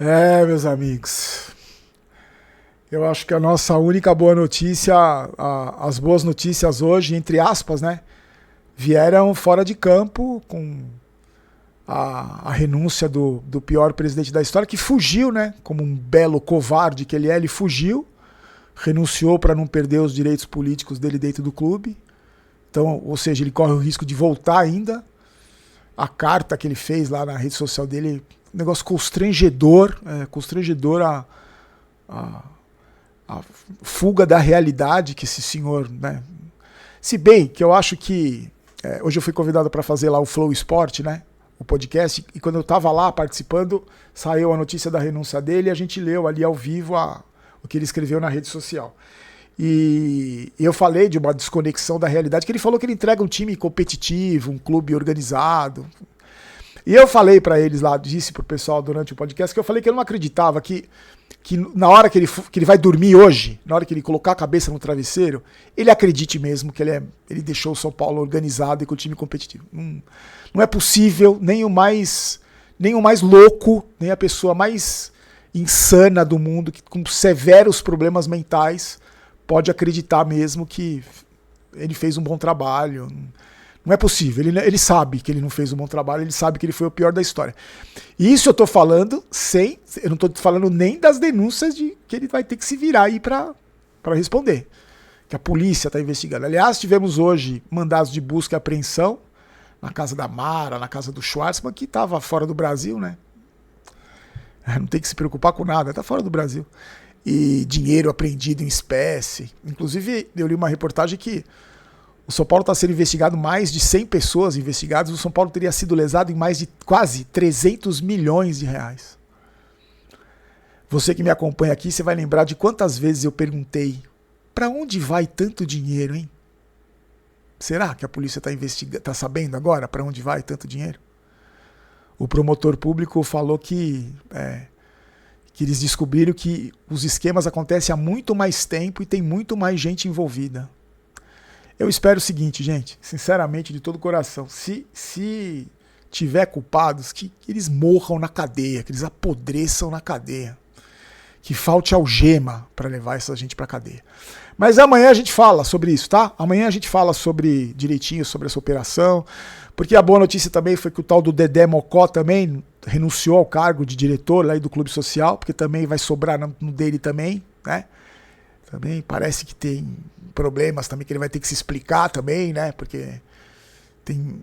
Meus amigos, eu acho que a nossa única boa notícia, as boas notícias hoje, entre aspas, né, vieram fora de campo com a renúncia do pior presidente da história, que fugiu, né, como um belo covarde que ele fugiu, renunciou para não perder os direitos políticos dele dentro do clube. Então, ou seja, ele corre o risco de voltar ainda. A carta que ele fez lá na rede social dele, um negócio constrangedor, constrangedor a fuga da realidade que esse senhor, né? Se bem que eu acho que hoje eu fui convidado para fazer lá o Flow Sport, né? O podcast, e quando eu estava lá participando, saiu a notícia da renúncia dele e a gente leu ali ao vivo o que ele escreveu na rede social. E eu falei de uma desconexão da realidade, que ele falou que ele entrega um time competitivo, um clube organizado. E eu falei para eles lá, disse pro pessoal durante o podcast, que eu falei que eu não acreditava que na hora que ele vai dormir hoje, na hora que ele colocar a cabeça no travesseiro, ele acredite mesmo que ele deixou o São Paulo organizado e com o time competitivo. Não é possível, nem o mais louco, nem a pessoa mais insana do mundo, que com severos problemas mentais, pode acreditar mesmo que ele fez um bom trabalho. Não é possível. Ele sabe que ele não fez um bom trabalho, ele sabe que ele foi o pior da história. E isso eu tô falando eu não tô falando nem das denúncias de que ele vai ter que se virar aí para responder. Que a polícia tá investigando. Aliás, tivemos hoje mandados de busca e apreensão na casa da Mara, na casa do Schwartzman, que tava fora do Brasil, né? Não tem que se preocupar com nada, tá fora do Brasil. E dinheiro apreendido em espécie. Inclusive, eu li uma reportagem que o São Paulo está sendo investigado, mais de 100 pessoas investigadas, o São Paulo teria sido lesado em mais de quase 300 milhões de reais. Você que me acompanha aqui, você vai lembrar de quantas vezes eu perguntei: para onde vai tanto dinheiro, hein? Será que a polícia tá sabendo agora para onde vai tanto dinheiro? O promotor público falou que eles descobriram que os esquemas acontecem há muito mais tempo e tem muito mais gente envolvida. Eu espero o seguinte, gente, sinceramente, de todo o coração, se tiver culpados, que eles morram na cadeia, que eles apodreçam na cadeia, que falte algema para levar essa gente para cadeia. Mas amanhã a gente fala sobre isso, tá? Amanhã a gente fala direitinho sobre essa operação, porque a boa notícia também foi que o tal do Dedé Mocó também renunciou ao cargo de diretor lá do Clube Social, porque também vai sobrar no dele também, né? Também parece que tem problemas também que ele vai ter que se explicar também, né? Porque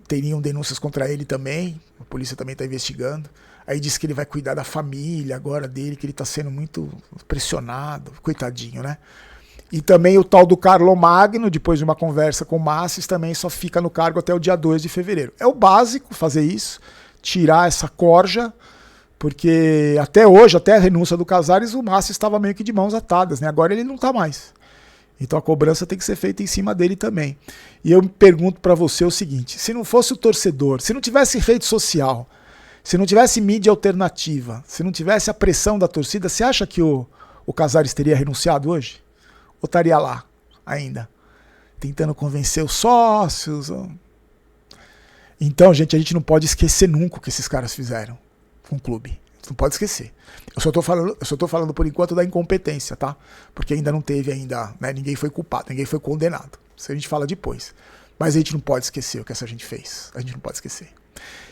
teriam denúncias contra ele também, a polícia também está investigando. Aí diz que ele vai cuidar da família agora dele, que ele está sendo muito pressionado, coitadinho, né? E também o tal do Carlo Magno, depois de uma conversa com o Massis, também só fica no cargo até o dia 2 de fevereiro. É o básico fazer isso, tirar essa corja, porque até hoje, até a renúncia do Casares, o Massis estava meio que de mãos atadas, né? Agora ele não está mais. Então a cobrança tem que ser feita em cima dele também. E eu pergunto para você o seguinte: se não fosse o torcedor, se não tivesse rede social, se não tivesse mídia alternativa, se não tivesse a pressão da torcida, você acha que o Casares teria renunciado hoje? Ou estaria lá ainda, tentando convencer os sócios? Então, gente, a gente não pode esquecer nunca o que esses caras fizeram com o clube. Não pode esquecer. Eu só tô falando por enquanto da incompetência, tá? Porque ainda não teve né? Ninguém foi culpado, ninguém foi condenado. Isso a gente fala depois. Mas a gente não pode esquecer o que essa gente fez. A gente não pode esquecer.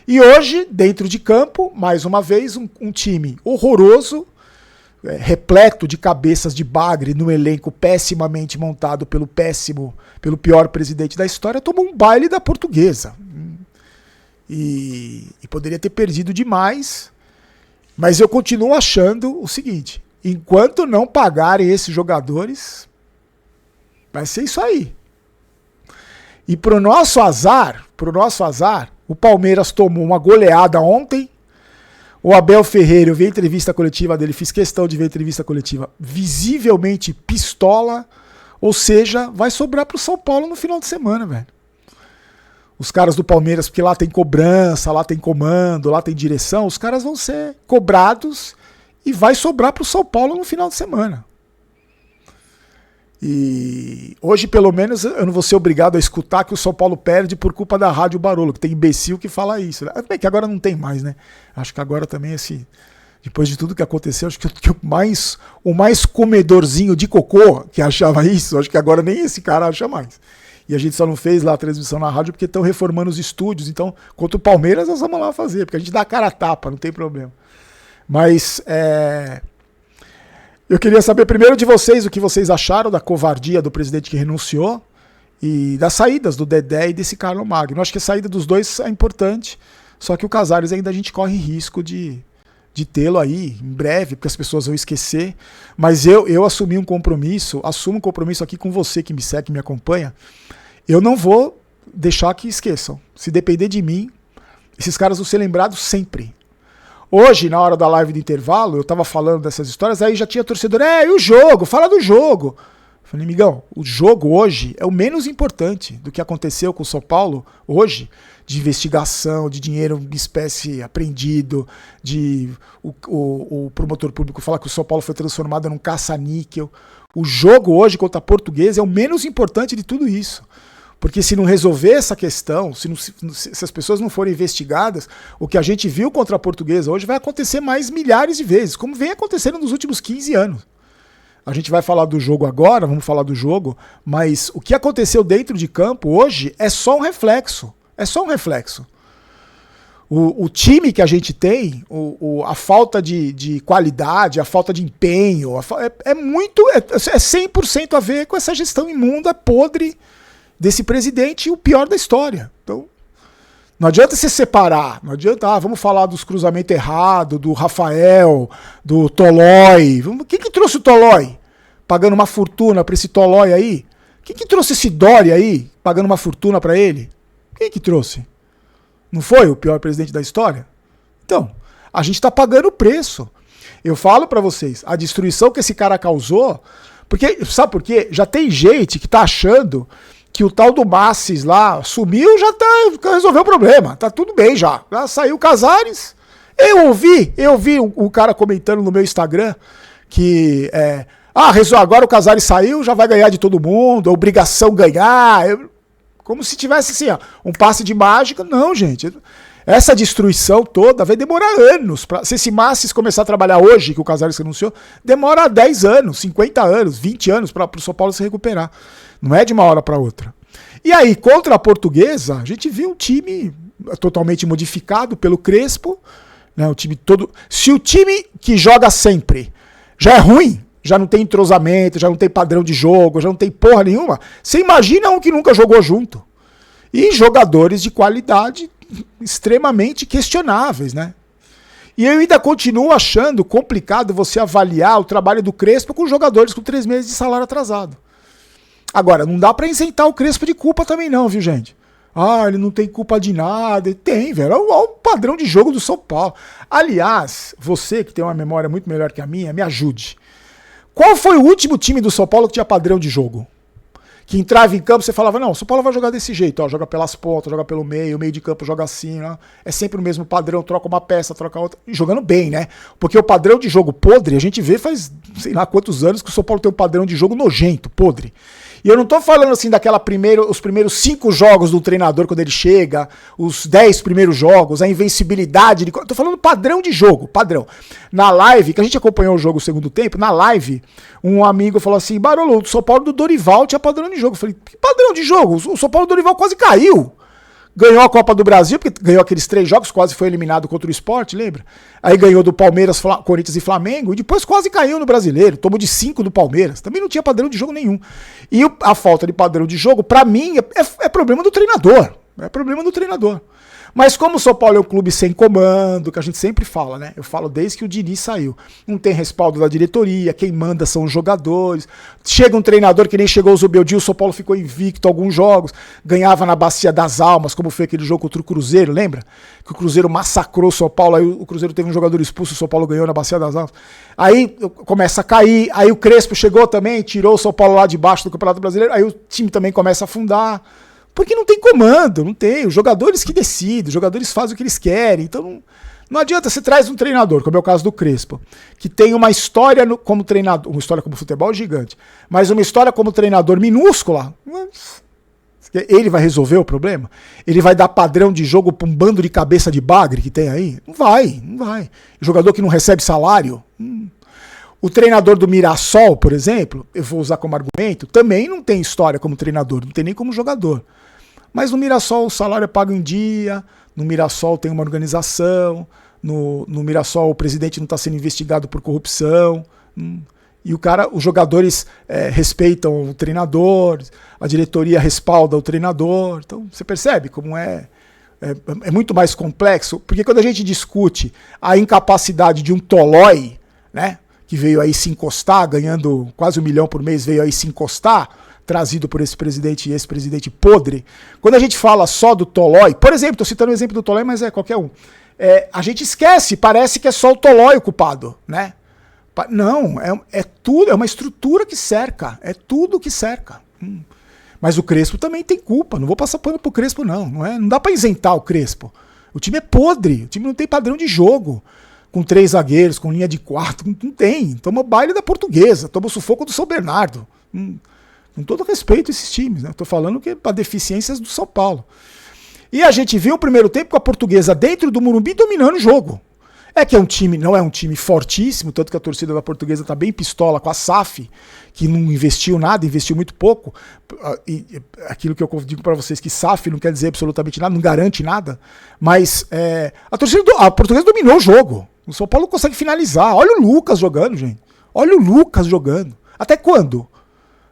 E hoje, dentro de campo, mais uma vez, um time horroroso, repleto de cabeças de bagre no elenco pessimamente montado pelo pior presidente da história, tomou um baile da Portuguesa. E poderia ter perdido demais. Mas eu continuo achando o seguinte: enquanto não pagarem esses jogadores, vai ser isso aí. E pro nosso azar, o Palmeiras tomou uma goleada ontem. O Abel Ferreira, eu vi a entrevista coletiva dele, fiz questão de ver a entrevista coletiva, visivelmente pistola, ou seja, vai sobrar pro São Paulo no final de semana, velho. Os caras do Palmeiras, porque lá tem cobrança, lá tem comando, lá tem direção, os caras vão ser cobrados e vai sobrar pro São Paulo no final de semana. E hoje, pelo menos, eu não vou ser obrigado a escutar que o São Paulo perde por culpa da Rádio Barolo, que tem imbecil que fala isso. Bem que agora não tem mais, né? Acho que agora também Depois de tudo que aconteceu, acho que o mais comedorzinho de cocô que achava isso, acho que agora nem esse cara acha mais. E a gente só não fez lá a transmissão na rádio porque estão reformando os estúdios. Então, contra o Palmeiras, nós vamos lá fazer, porque a gente dá a cara a tapa, não tem problema. Mas eu queria saber primeiro de vocês o que vocês acharam da covardia do presidente que renunciou e das saídas do Dedé e desse Carlos Magno. Acho que a saída dos dois é importante, só que o Casares ainda a gente corre risco de tê-lo aí em breve, porque as pessoas vão esquecer. Mas eu assumi assumo um compromisso aqui com você que me segue, que me acompanha. Eu não vou deixar que esqueçam. Se depender de mim, esses caras vão ser lembrados sempre. Hoje, na hora da live do intervalo, eu tava falando dessas histórias, aí já tinha torcedor, e o jogo? Fala do jogo. Eu falei, amigão, o jogo hoje é o menos importante do que aconteceu com o São Paulo hoje, de investigação, de dinheiro em espécie apreendido, de o promotor público falar que o São Paulo foi transformado num caça-níquel. O jogo hoje contra a Portuguesa é o menos importante de tudo isso. Porque se não resolver essa questão, se as pessoas não forem investigadas, o que a gente viu contra a Portuguesa hoje vai acontecer mais milhares de vezes, como vem acontecendo nos últimos 15 anos. A gente vai falar do jogo agora, vamos falar do jogo, mas o que aconteceu dentro de campo hoje é só um reflexo. É só um reflexo. O time que a gente tem, a falta de qualidade, a falta de empenho, é 100% a ver com essa gestão imunda, podre desse presidente e o pior da história. Então, não adianta se separar, não adianta, vamos falar dos cruzamentos errados, do Rafael, do Tolói. Quem que trouxe o Tolói? Pagando uma fortuna para esse Tolói aí? Quem que trouxe esse Doria aí? Pagando uma fortuna para ele? Quem que trouxe? Não foi o pior presidente da história? Então, a gente está pagando o preço. Eu falo para vocês, a destruição que esse cara causou, porque, sabe por quê? Já tem gente que tá achando que o tal do Massis lá sumiu, já resolveu o problema. Tá tudo bem já. Já saiu o Casares. Eu ouvi o cara comentando no meu Instagram que agora o Casares saiu, já vai ganhar de todo mundo, é obrigação ganhar. Como se tivesse assim, um passe de mágica. Não, gente. Essa destruição toda vai demorar anos. Se esse Massis começar a trabalhar hoje, que o Casares anunciou, demora 10 anos, 50 anos, 20 anos para o São Paulo se recuperar. Não é de uma hora para outra. E aí, contra a Portuguesa, a gente viu um time totalmente modificado pelo Crespo. Né, o time todo. Se o time que joga sempre já é ruim, já não tem entrosamento, já não tem padrão de jogo, já não tem porra nenhuma, você imagina um que nunca jogou junto. E jogadores de qualidade extremamente questionáveis, né? E eu ainda continuo achando complicado você avaliar o trabalho do Crespo com jogadores com 3 meses de salário atrasado. Agora, não dá pra isentar o Crespo de culpa também não, viu, gente? Ele não tem culpa de nada. Tem, velho. Olha o padrão de jogo do São Paulo. Aliás, você que tem uma memória muito melhor que a minha, me ajude. Qual foi o último time do São Paulo que tinha padrão de jogo? Que entrava em campo, você falava, não, o São Paulo vai jogar desse jeito, joga pelas pontas, joga pelo meio, o meio de campo joga assim, é sempre o mesmo padrão, troca uma peça, troca outra, e jogando bem, né? Porque o padrão de jogo podre, a gente vê faz, sei lá quantos anos que o São Paulo tem um padrão de jogo nojento, podre. E eu não tô falando assim os primeiros 5 jogos do treinador quando ele chega, os 10 primeiros jogos, a invencibilidade. Tô falando padrão de jogo, padrão. Na live, que a gente acompanhou o jogo o segundo tempo, na live, um amigo falou assim, Barolo, o São Paulo do Dorival tinha padrão de jogo. Eu falei, que padrão de jogo? O São Paulo do Dorival quase caiu. Ganhou a Copa do Brasil, porque ganhou aqueles 3 jogos, quase foi eliminado contra o Sport, lembra? Aí ganhou do Palmeiras, Corinthians e Flamengo, e depois quase caiu no Brasileiro, tomou de 5 do Palmeiras. Também não tinha padrão de jogo nenhum. E a falta de padrão de jogo, pra mim, é problema do treinador. É problema do treinador. Mas como o São Paulo é um clube sem comando, que a gente sempre fala, né? Eu falo desde que o Diniz saiu. Não tem respaldo da diretoria, quem manda são os jogadores. Chega um treinador que nem chegou o Zubeldia, o São Paulo ficou invicto alguns jogos, ganhava na Bacia das Almas, como foi aquele jogo contra o Cruzeiro, lembra? Que o Cruzeiro massacrou o São Paulo, aí o Cruzeiro teve um jogador expulso, o São Paulo ganhou na Bacia das Almas. Aí começa a cair, aí o Crespo chegou também, tirou o São Paulo lá de baixo do Campeonato Brasileiro, aí o time também começa a afundar. Porque não tem comando, não tem. Os jogadores que decidem, os jogadores fazem o que eles querem. Então não adianta, você traz um treinador, como é o caso do Crespo, que tem uma história como treinador, uma história como futebol gigante, mas uma história como treinador minúscula. Ele vai resolver o problema? Ele vai dar padrão de jogo para um bando de cabeça de bagre que tem aí? Não vai, não vai. Jogador que não recebe salário? O treinador do Mirassol, por exemplo, eu vou usar como argumento, também não tem história como treinador, não tem nem como jogador. Mas no Mirassol o salário é pago em dia, no Mirassol tem uma organização, no Mirassol o presidente não está sendo investigado por corrupção. E os jogadores respeitam o treinador, a diretoria respalda o treinador. Então você percebe como é muito mais complexo, porque quando a gente discute a incapacidade de um Tolói, né, que veio aí se encostar, ganhando quase 1 milhão por mês, veio aí se encostar, trazido por esse presidente e esse presidente podre. Quando a gente fala só do Tolói, por exemplo, estou citando o exemplo do Tolói, mas é qualquer um. A gente esquece, parece que é só o Tolói o culpado, né? Não, é tudo, é uma estrutura que cerca, é tudo que cerca. Mas o Crespo também tem culpa, não vou passar pano pro Crespo não dá para isentar o Crespo. O time é podre, o time não tem padrão de jogo. Com 3 zagueiros, com linha de 4, não tem. Toma o baile da Portuguesa, toma o sufoco do São Bernardo. Com todo respeito a esses times, né? Estou falando que é para deficiências do São Paulo. E a gente viu o primeiro tempo com a Portuguesa dentro do Morumbi dominando o jogo. Que é um time, não é um time fortíssimo, tanto que a torcida da Portuguesa está bem pistola com a SAF, que não investiu nada, investiu muito pouco. E aquilo que eu digo para vocês, que SAF não quer dizer absolutamente nada, não garante nada, mas a Portuguesa dominou o jogo. O São Paulo não consegue finalizar. Olha o Lucas jogando, gente. Olha o Lucas jogando. Até quando?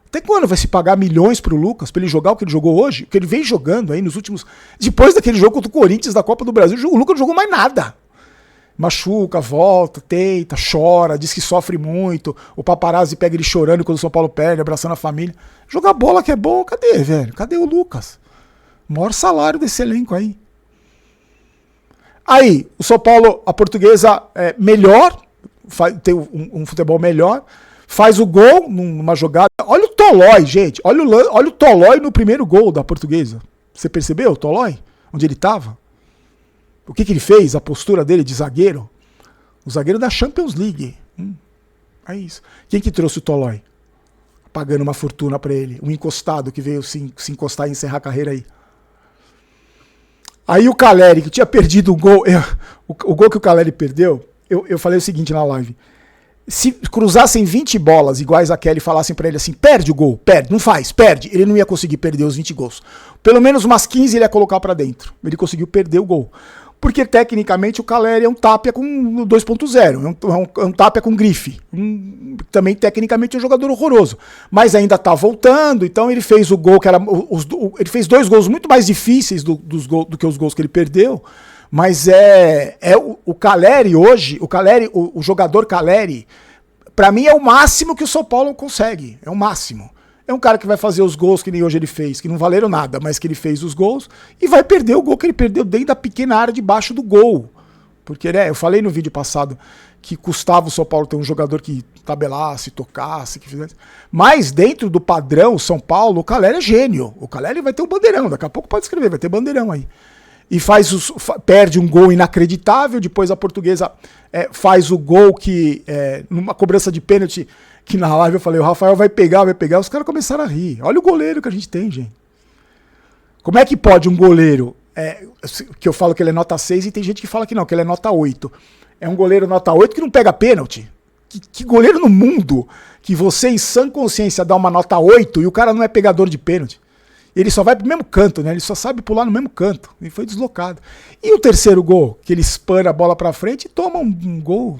Até quando vai se pagar milhões pro Lucas pra ele jogar o que ele jogou hoje? O que ele vem jogando aí nos últimos... Depois daquele jogo contra o Corinthians da Copa do Brasil, o Lucas não jogou mais nada. Machuca, volta, tenta, chora, diz que sofre muito. O paparazzi pega ele chorando quando o São Paulo perde, abraçando a família. Jogar bola que é bom, cadê, velho? Cadê o Lucas? O maior salário desse elenco aí. Aí, o São Paulo, a Portuguesa melhor, tem um futebol melhor, faz o gol numa jogada. Olha o Tolói, gente. Olha o Tolói no primeiro gol da Portuguesa. Você percebeu o Tolói? Onde ele estava? O que ele fez? A postura dele de zagueiro? O zagueiro da Champions League. É isso. Quem que trouxe o Tolói? Pagando uma fortuna para ele. Um encostado que veio se encostar e encerrar a carreira aí. Aí o Caleri, que tinha perdido o gol, o gol que o Caleri perdeu, eu falei o seguinte na live: se cruzassem 20 bolas iguais àquela e falassem pra ele assim, perde o gol, perde, não faz, perde, ele não ia conseguir perder os 20 gols. Pelo menos umas 15 ele ia colocar pra dentro. Ele conseguiu perder o gol. Porque tecnicamente o Caleri é um Tapia com 2.0, é um Tapia com grife. Também tecnicamente é um jogador horroroso. Mas ainda tá voltando, então ele fez o gol que era. Ele fez 2 gols muito mais difíceis do que os gols que ele perdeu. Mas o Caleri hoje, o jogador Caleri, pra mim é o máximo que o São Paulo consegue. É o máximo. É um cara que vai fazer os gols que nem hoje ele fez, que não valeram nada, mas que ele fez os gols, e vai perder o gol que ele perdeu dentro da pequena área debaixo do gol. Porque, eu falei no vídeo passado que custava o São Paulo ter um jogador que tabelasse, tocasse, que fizesse. Mas dentro do padrão São Paulo, o Caleri é gênio. O Caleri vai ter um bandeirão, daqui a pouco pode escrever, vai ter bandeirão aí. E perde um gol inacreditável, depois a Portuguesa faz o gol que, numa cobrança de pênalti, que na live eu falei, o Rafael vai pegar, os caras começaram a rir. Olha o goleiro que a gente tem, gente. Como é que pode um goleiro, que eu falo que ele é nota 6 e tem gente que fala que não, que ele é nota 8. É um goleiro nota 8 que não pega pênalti. Que goleiro no mundo que você em sã consciência dá uma nota 8 e o cara não é pegador de pênalti? Ele só vai pro mesmo canto, né? Ele só sabe pular no mesmo canto. E foi deslocado. E o terceiro gol, que ele espana a bola pra frente e toma um gol.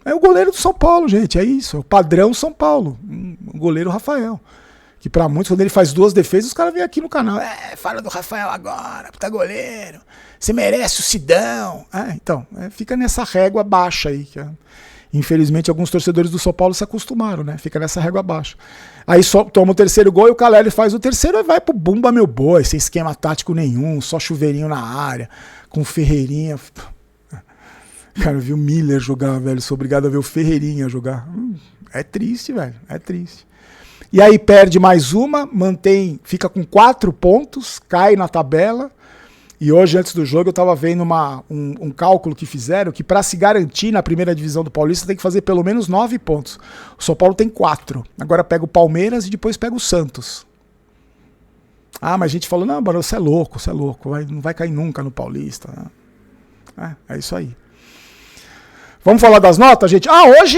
É o goleiro do São Paulo, gente. É isso. É o padrão São Paulo. O goleiro Rafael. Que pra muitos, quando ele faz 2 defesas, os caras vêm aqui no canal. Fala do Rafael agora, puta goleiro. Você merece o Sidão. Então, fica nessa régua baixa aí. Infelizmente, alguns torcedores do São Paulo se acostumaram, né? Fica nessa régua baixa. Aí só toma o terceiro gol e o Caleri faz o terceiro e vai pro bumba meu boi, sem esquema tático nenhum, só chuveirinho na área, com Ferreirinha. Cara, eu vi o Miller jogar, velho, sou obrigado a ver o Ferreirinha jogar. É triste, velho, é triste. E aí perde mais uma, fica com 4 pontos, cai na tabela. E hoje, antes do jogo, eu estava vendo um cálculo que fizeram, que para se garantir na primeira divisão do Paulista tem que fazer pelo menos 9 pontos. O São Paulo tem 4. Agora pega o Palmeiras e depois pega o Santos. Ah, mas a gente falou, não, Barão, você é louco, não vai cair nunca no Paulista. É isso aí. Vamos falar das notas, gente? Hoje,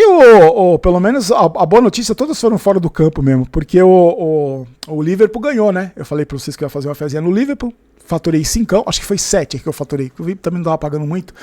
pelo menos, a boa notícia, todas foram fora do campo mesmo, porque o Liverpool ganhou, né? Eu falei pra vocês que eu ia fazer uma fezinha no Liverpool, faturei 5, acho que foi 7 que eu faturei, que o Liverpool também não tava pagando muito,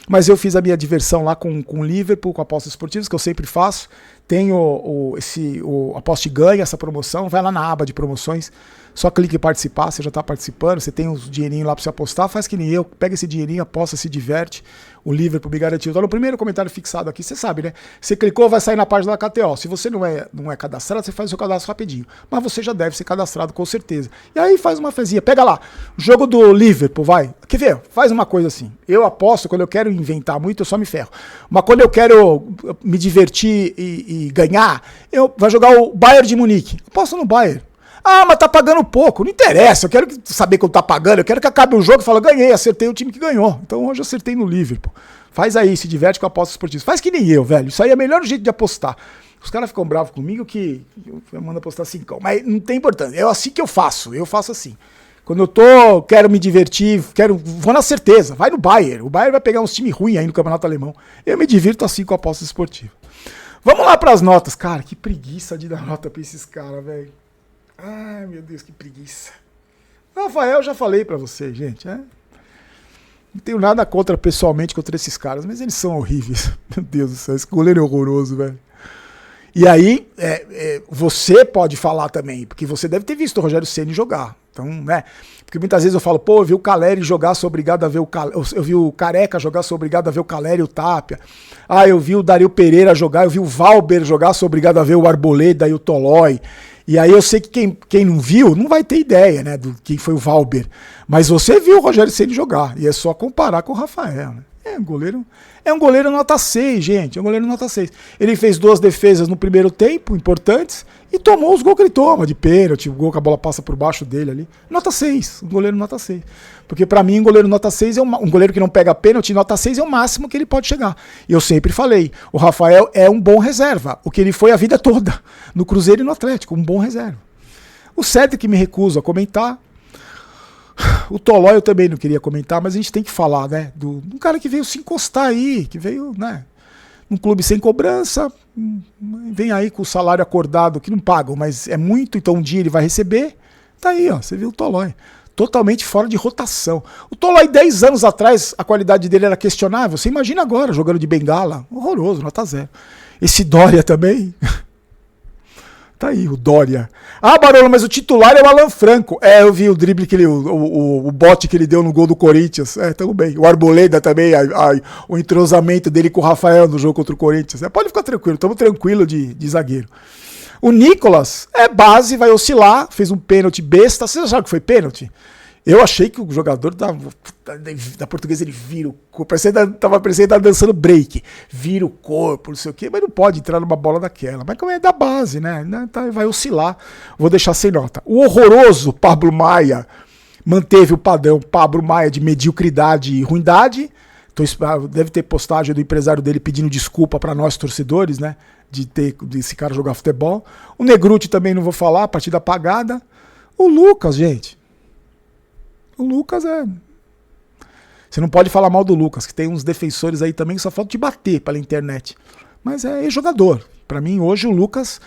mas eu fiz a minha diversão lá com o Liverpool, com apostas esportivas, que eu sempre faço. Tem o Aposte Ganha, essa promoção, vai lá na aba de promoções, só clique em participar, você já está participando, você tem os dinheirinhos lá para você apostar, faz que nem eu, pega esse dinheirinho, aposta, se diverte. O Liverpool me garantiu. Tá no primeiro comentário fixado aqui, você sabe, né? Você clicou, vai sair na página da KTO. Se você não é cadastrado, você faz o seu cadastro rapidinho. Mas você já deve ser cadastrado, com certeza. E aí faz uma fezinha. Pega lá, jogo do Liverpool, vai. Quer ver? Faz uma coisa assim. Eu aposto, quando eu quero inventar muito, eu só me ferro. Mas quando eu quero me divertir e ganhar, eu vou jogar o Bayern de Munique. Aposto no Bayern. Ah, mas tá pagando pouco. Não interessa, eu quero saber quanto tá pagando, eu quero que acabe o jogo e fale, ganhei, acertei o time que ganhou. Então hoje eu acertei no Liverpool. Faz aí, se diverte com apostas esportivas. Faz que nem eu, velho. Isso aí é o melhor jeito de apostar. Os caras ficam bravos comigo que eu mando apostar 5. Mas não tem importância. É assim que eu faço assim. Quando eu quero me divertir, vou na certeza, vai no Bayern. O Bayern vai pegar uns times ruins aí no Campeonato Alemão. Eu me divirto assim com apostas esportivas. Vamos lá pras notas. Cara, que preguiça de dar nota pra esses caras, velho. Ai, meu Deus, que preguiça. Rafael, eu já falei pra vocês, gente. Não tenho nada pessoalmente contra esses caras, mas eles são horríveis. Meu Deus do céu, esse goleiro é horroroso, velho. E aí, você pode falar também, porque você deve ter visto o Rogério Ceni jogar. Então, né? Porque muitas vezes eu falo, eu vi o Caleri jogar, sou obrigado a ver eu vi o Careca jogar, sou obrigado a ver o Caleri e o Tapia. Eu vi o Dario Pereira jogar, eu vi o Valber jogar, sou obrigado a ver o Arboleda e o Tolói. E aí eu sei que quem não viu não vai ter ideia, né, do quem foi o Valber. Mas você viu o Rogério Ceni jogar, e é só comparar com o Rafael, né? É um goleiro nota 6, gente. É um goleiro nota 6. Ele fez 2 defesas no primeiro tempo, importantes, e tomou os gols que ele toma, de pênalti, o gol que a bola passa por baixo dele ali. Nota 6, um goleiro nota 6. Porque pra mim, um goleiro nota 6 é um goleiro que não pega pênalti, nota 6 é o máximo que ele pode chegar. E eu sempre falei, o Rafael é um bom reserva, o que ele foi a vida toda, no Cruzeiro e no Atlético, um bom reserva. O Cedric me recuso a comentar. O Tolói eu também não queria comentar, mas a gente tem que falar, né? Um cara que veio se encostar aí, que veio, né? Num clube sem cobrança, vem aí com o salário acordado, que não pagam, mas é muito, então um dia ele vai receber. Tá aí, ó, você viu o Tolói. Totalmente fora de rotação. O Tolói, 10 anos atrás, a qualidade dele era questionável. Você imagina agora, jogando de bengala. Horroroso, nota 0. Esse Dória também. Tá aí, o Dória. Barolo, mas o titular é o Alan Franco. Eu vi o drible que o bote que ele deu no gol do Corinthians. Tamo bem. O Arboleda também, o entrosamento dele com o Rafael no jogo contra o Corinthians. Pode ficar tranquilo, tamo tranquilo de zagueiro. O Nicolas é base, vai oscilar, fez um pênalti besta. Vocês acharam que foi pênalti? Eu achei que o jogador da Portuguesa, ele vira o corpo, tava parecendo que tava dançando break, vira o corpo, não sei o quê, mas não pode entrar numa bola daquela. Mas como é da base, né? Vai oscilar, vou deixar sem nota. O horroroso Pablo Maia manteve o padrão Pablo Maia de mediocridade e ruindade. Deve ter postagem do empresário dele pedindo desculpa para nós torcedores, né? De esse cara jogar futebol. O Negruti também não vou falar, partida apagada. O Lucas, gente. O Lucas Você não pode falar mal do Lucas, que tem uns defensores aí também que só falta te bater pela internet. Mas é jogador. Pra mim, hoje, o Lucas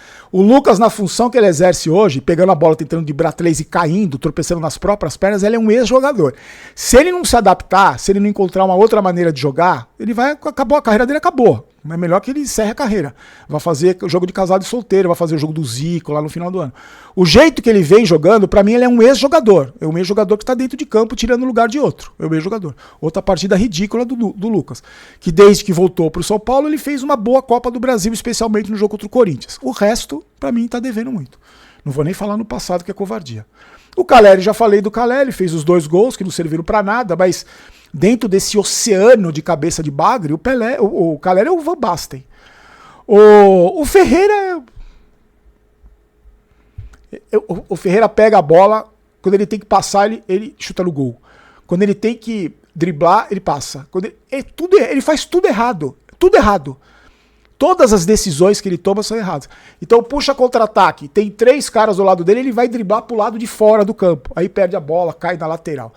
na função que ele exerce hoje, pegando a bola, tentando driblar 3 e caindo, tropeçando nas próprias pernas, ele é um ex-jogador. Se ele não se adaptar, se ele não encontrar uma outra maneira de jogar, a carreira dele acabou. É melhor que ele encerre a carreira. Vai fazer o jogo de casado e solteiro, vai fazer o jogo do Zico lá no final do ano. O jeito que ele vem jogando, pra mim, ele é um ex-jogador. É um ex-jogador que tá dentro de campo tirando o lugar de outro. É um ex-jogador. Outra partida ridícula do Lucas. Que desde que voltou pro São Paulo, ele fez uma boa Copa do Brasil, especialmente no jogo contra o Corinthians. O resto, pra mim, tá devendo muito. Não vou nem falar no passado, que é covardia. O Caleri, já falei do Caleri, fez os 2 gols que não serviram pra nada, mas dentro desse oceano de cabeça de bagre, o Caleri é o Van Basten. O Ferreira o Ferreira pega a bola, quando ele tem que passar, ele chuta no gol. Quando ele tem que driblar, ele passa. Ele faz tudo errado. Tudo errado. Todas as decisões que ele toma são erradas. Então puxa contra-ataque, tem 3 caras do lado dele, ele vai driblar pro lado de fora do campo. Aí perde a bola, cai na lateral.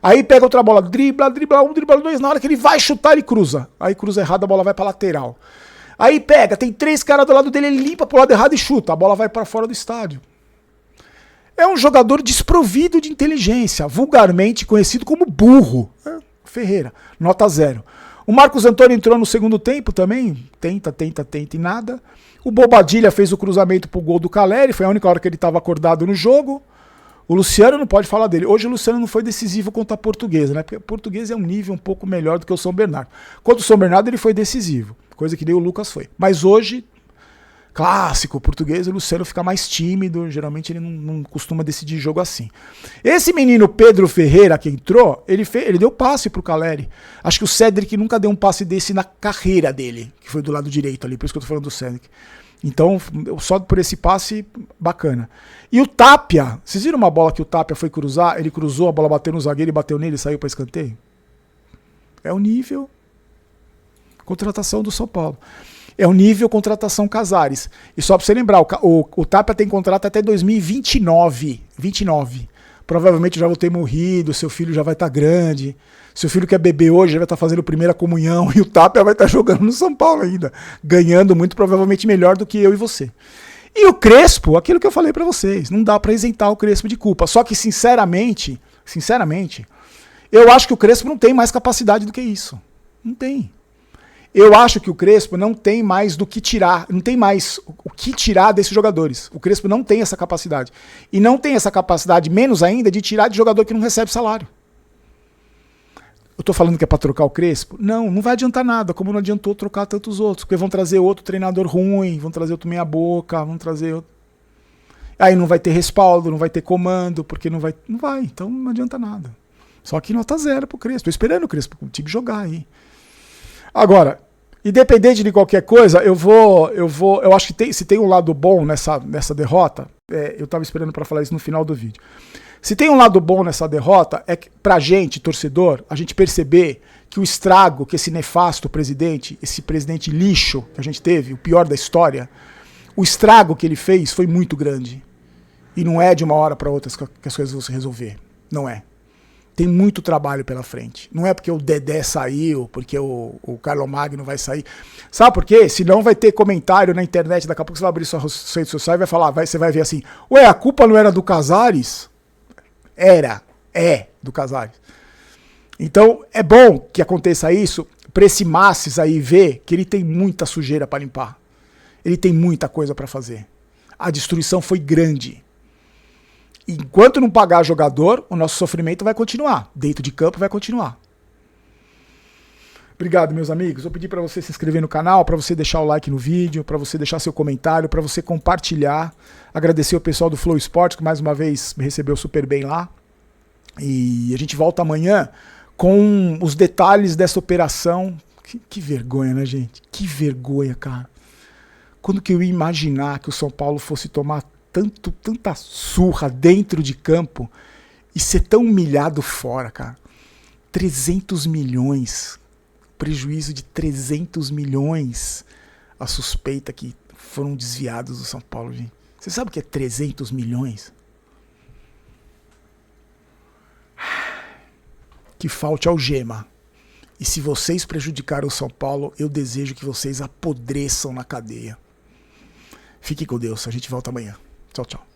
Aí pega outra bola, dribla 1, dribla 2, na hora que ele vai chutar, ele cruza. Aí cruza errado, a bola vai pra lateral. Aí pega, tem 3 caras do lado dele, ele limpa pro lado errado e chuta. A bola vai para fora do estádio. É um jogador desprovido de inteligência, vulgarmente conhecido como burro. Ferreira, nota 0. O Marcos Antônio entrou no segundo tempo também, tenta e nada. O Bobadilha fez o cruzamento pro gol do Caleri, foi a única hora que ele estava acordado no jogo. O Luciano não pode falar dele. Hoje o Luciano não foi decisivo contra a Portuguesa, né? Porque a Portuguesa é um nível um pouco melhor do que o São Bernardo. Contra o São Bernardo ele foi decisivo, coisa que nem o Lucas foi. Mas hoje, clássico, o Português, o Luciano fica mais tímido, geralmente ele não costuma decidir jogo assim. Esse menino Pedro Ferreira que entrou, ele deu passe pro Caleri. Acho que o Cédric nunca deu um passe desse na carreira dele, que foi do lado direito ali, por isso que eu tô falando do Cédric. Então, só por esse passe, bacana. E o Tapia, vocês viram uma bola que o Tapia foi cruzar, ele cruzou, a bola bateu no zagueiro e bateu nele e saiu para escanteio? É o nível contratação do São Paulo. É o nível contratação Casares. E só para você lembrar, o Tapia tem contrato até 2029. Provavelmente já vou ter morrido, seu filho já vai estar grande. Seu filho quer beber hoje, já vai estar fazendo primeira comunhão. E o Tapia vai estar jogando no São Paulo ainda. Ganhando muito, provavelmente melhor do que eu e você. E o Crespo, aquilo que eu falei para vocês. Não dá para isentar o Crespo de culpa. Só que, sinceramente, eu acho que o Crespo não tem mais capacidade do que isso. Não tem. Eu acho que o Crespo não tem mais do que tirar, não tem mais o que tirar desses jogadores. O Crespo não tem essa capacidade. E não tem essa capacidade, menos ainda, de tirar de jogador que não recebe salário. Eu tô falando que é pra trocar o Crespo? Não vai adiantar nada, como não adiantou trocar tantos outros. Porque vão trazer outro treinador ruim, vão trazer outro meia boca, vão trazer outro... Aí não vai ter respaldo, não vai ter comando, porque não vai, então não adianta nada. Só que nota 0 pro Crespo. Tô esperando o Crespo, o time jogar aí. Agora, independente de qualquer coisa, eu acho que se tem um lado bom nessa derrota, eu estava esperando para falar isso no final do vídeo. Se tem um lado bom nessa derrota, é que pra gente, torcedor, a gente perceber que o estrago que esse nefasto presidente, esse presidente lixo que a gente teve, o pior da história, o estrago que ele fez foi muito grande. E não é de uma hora para outra que as coisas vão se resolver. Não é. Tem muito trabalho pela frente. Não é porque o Dedé saiu, porque o Carlos Magno vai sair. Sabe por quê? Senão vai ter comentário na internet, daqui a pouco você vai abrir sua rede social e vai falar, você vai ver assim, ué, a culpa não era do Casares? É do Casares. Então é bom que aconteça isso, para esse Massis aí ver que ele tem muita sujeira para limpar. Ele tem muita coisa para fazer. A destruição foi grande. Enquanto não pagar jogador, o nosso sofrimento vai continuar. Dentro de campo vai continuar. Obrigado, meus amigos. Vou pedir para você se inscrever no canal, para você deixar o like no vídeo, para você deixar seu comentário, para você compartilhar. Agradecer o pessoal do Flow Esporte, que mais uma vez me recebeu super bem lá. E a gente volta amanhã com os detalhes dessa operação. Que vergonha, né, gente? Que vergonha, cara. Quando que eu ia imaginar que o São Paulo fosse tomar tanta surra dentro de campo e ser tão humilhado fora, cara. 300 milhões. Prejuízo de 300 milhões. A suspeita que foram desviados do São Paulo, gente. Você sabe o que é 300 milhões? Que falte algema. E se vocês prejudicaram o São Paulo, eu desejo que vocês apodreçam na cadeia. Fique com Deus. A gente volta amanhã. Tchau, tchau.